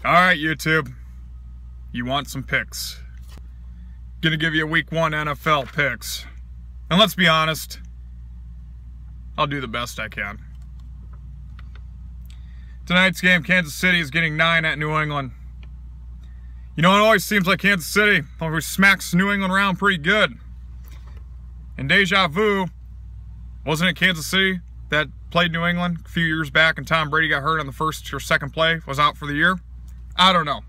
Alright, YouTube. You want some picks. Gonna give you a week 1 NFL picks. And let's be honest, I'll do the best I can. Tonight's game, Kansas City is getting 9 at New England. You know, it always seems like Kansas City always smacks New England around pretty good. And deja vu, wasn't it Kansas City that played New England a few years back and Tom Brady got hurt on the first or second play, was out for the year? I don't know.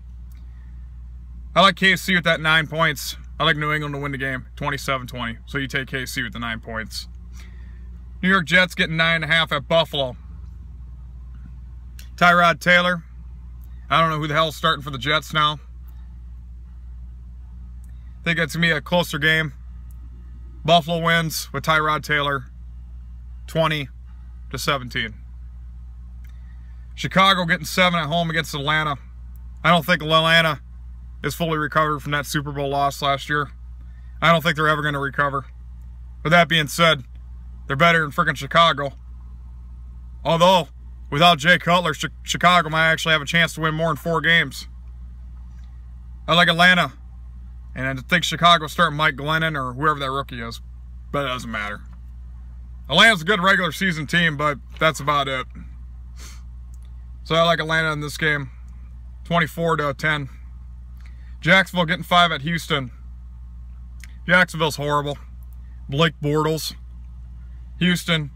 I like KC with that 9 points. I like New England to win the game, 27-20. So you take KC with the 9 points. New York Jets getting 9.5 at Buffalo. Tyrod Taylor. I don't know who the hell's starting for the Jets now. I think it's going to be a closer game. Buffalo wins with Tyrod Taylor, 20-17. Chicago getting 7 at home against Atlanta. I don't think Atlanta is fully recovered from that Super Bowl loss last year. I don't think they're ever going to recover. With that being said, they're better than freaking Chicago. Although, without Jay Cutler, Chicago might actually have a chance to win more than 4 games. I like Atlanta. And I think Chicago's starting Mike Glennon or whoever that rookie is. But it doesn't matter. Atlanta's a good regular season team, but that's about it. So I like Atlanta in this game. 24-10. Jacksonville getting 5 at Houston. Jacksonville's horrible. Blake Bortles. Houston,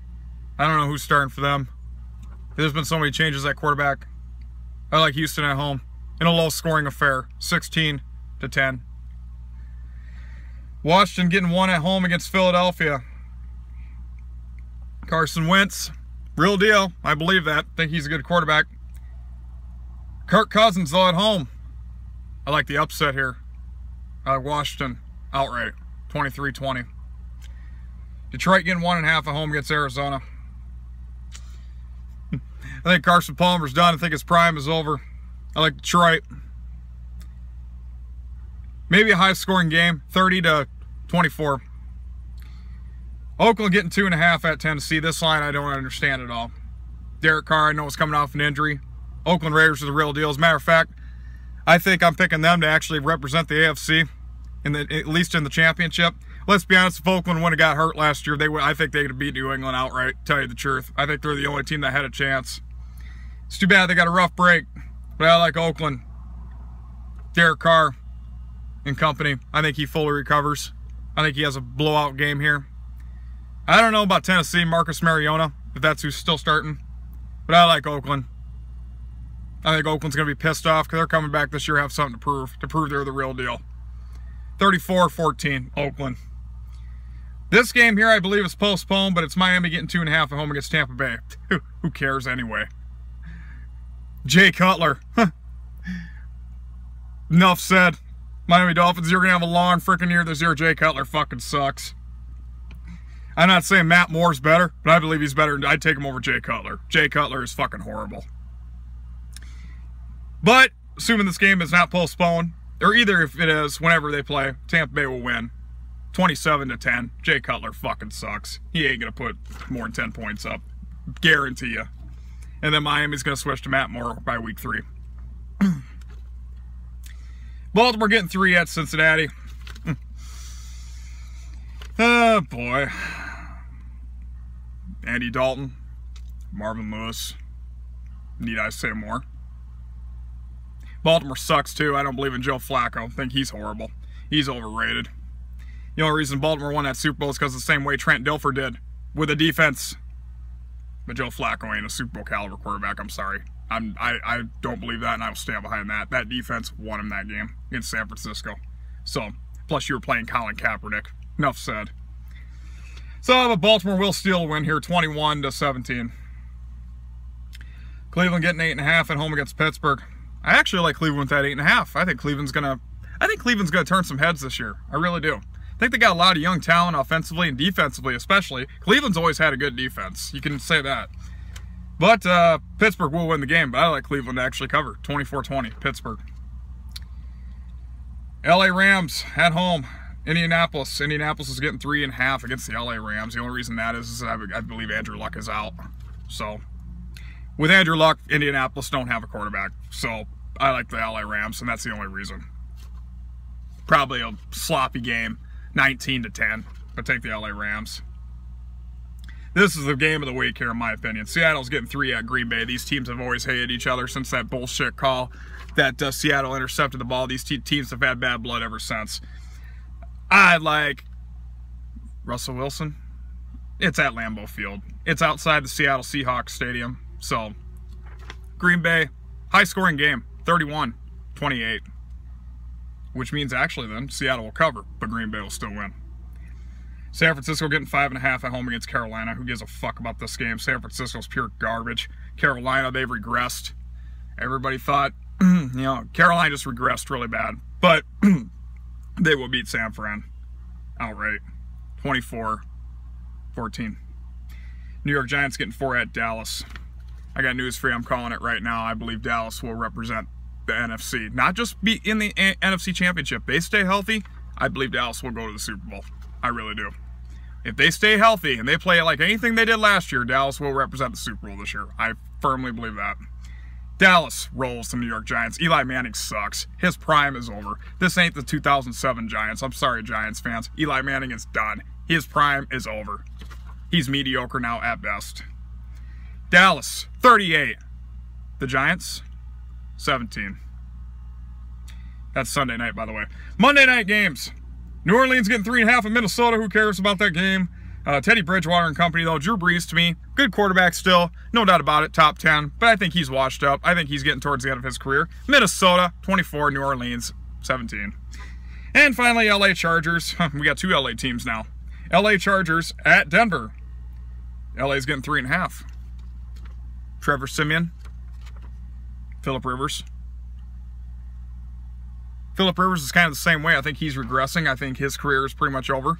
I don't know who's starting for them. There's been so many changes at quarterback. I like Houston at home in a low-scoring affair, 16-10. Washington getting 1 at home against Philadelphia. Carson Wentz, real deal. I believe that. Think he's a good quarterback. Kirk Cousins, though, at home. I like the upset here. I like Washington outright, 23-20. Detroit getting 1.5 at home against Arizona. I think Carson Palmer's done. I think his prime is over. I like Detroit. Maybe a high-scoring game, 30-24. Oakland getting 2.5 at Tennessee. This line I don't understand at all. Derek Carr, I know, is coming off an injury. Oakland Raiders are the real deal. As a matter of fact, I think I'm picking them to actually represent the AFC, at least in the championship. Let's be honest, if Oakland wouldn't have got hurt last year, I think they could have beat New England outright, tell you the truth. I think they're the only team that had a chance. It's too bad they got a rough break, but I like Oakland. Derek Carr and company, I think he fully recovers. I think he has a blowout game here. I don't know about Tennessee, Marcus Mariota, if that's who's still starting, but I like Oakland. I think Oakland's going to be pissed off because they're coming back this year, have something to prove they're the real deal. 34-14, Oakland. This game here, I believe, is postponed, but it's Miami getting 2.5 at home against Tampa Bay. Who cares anyway? Jay Cutler. Enough said. Miami Dolphins, you're going to have a long freaking year this year. Jay Cutler fucking sucks. I'm not saying Matt Moore's better, but I believe he's better. I'd take him over Jay Cutler. Jay Cutler is fucking horrible. But, assuming this game is not postponed, or either if it is, whenever they play, Tampa Bay will win. 27-10. Jay Cutler fucking sucks. He ain't going to put more than 10 points up. Guarantee you. And then Miami's going to switch to Matt Moore by week 3. Baltimore getting 3 at Cincinnati. Oh, boy. Andy Dalton. Marvin Lewis. Need I say more? Baltimore sucks, too. I don't believe in Joe Flacco. I think he's horrible. He's overrated. The only reason Baltimore won that Super Bowl is because the same way Trent Dilfer did, with a defense. But Joe Flacco ain't a Super Bowl caliber quarterback. I'm sorry. I don't believe that, and I will stand behind that. That defense won him that game against San Francisco. So, plus you were playing Colin Kaepernick. Enough said. So, but Baltimore will steal a win here, 21-17. Cleveland getting 8.5 at home against Pittsburgh. I actually like Cleveland with that 8.5. I think Cleveland's gonna turn some heads this year. I really do. I think they got a lot of young talent offensively and defensively, especially. Cleveland's always had a good defense. You can say that. But Pittsburgh will win the game, but I like Cleveland to actually cover. 24-20, Pittsburgh. LA Rams at home. Indianapolis. Indianapolis is getting 3.5 against the LA Rams. The only reason that is I believe Andrew Luck is out. So, with Andrew Luck, Indianapolis don't have a quarterback. So, I like the LA Rams, and that's the only reason. Probably a sloppy game, 19-10, but take the LA Rams. This is the game of the week here, in my opinion. Seattle's getting 3 at Green Bay. These teams have always hated each other since that bullshit call that Seattle intercepted the ball. These teams have had bad blood ever since. I like Russell Wilson. It's at Lambeau Field. It's outside the Seattle Seahawks Stadium. So, Green Bay, high-scoring game, 31-28. Which means actually then, Seattle will cover, but Green Bay will still win. San Francisco getting 5.5 at home against Carolina. Who gives a fuck about this game? San Francisco's pure garbage. Carolina, they've regressed. Everybody thought, Carolina just regressed really bad. But they will beat San Fran outright. 24-14. New York Giants getting 4 at Dallas. I got news for you. I'm calling it right now. I believe Dallas will represent the NFC. Not just be in the NFC Championship. They stay healthy, I believe Dallas will go to the Super Bowl. I really do. If they stay healthy and they play like anything they did last year, Dallas will represent the Super Bowl this year. I firmly believe that. Dallas rolls the New York Giants. Eli Manning sucks. His prime is over. This ain't the 2007 Giants. I'm sorry, Giants fans. Eli Manning is done. His prime is over. He's mediocre now at best. Dallas, 38. The Giants, 17. That's Sunday night, by the way. Monday night games. New Orleans getting 3.5 at Minnesota. Who cares about that game? Teddy Bridgewater and company, though. Drew Brees, to me, good quarterback still. No doubt about it, top 10. But I think he's washed up. I think he's getting towards the end of his career. Minnesota, 24. New Orleans, 17. And finally, LA Chargers. We got 2 LA teams now. LA Chargers at Denver. LA's getting 3.5. Trevor Siemian. Phillip Rivers. Phillip Rivers is kind of the same way. I think he's regressing. I think his career is pretty much over,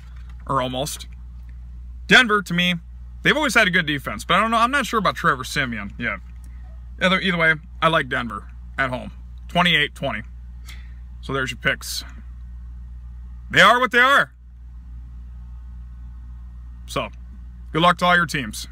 or almost. Denver, to me, they've always had a good defense, but I don't know. I'm not sure about Trevor Siemian yet. Either way, I like Denver at home, 28-20. So there's your picks. They are what they are. So, good luck to all your teams.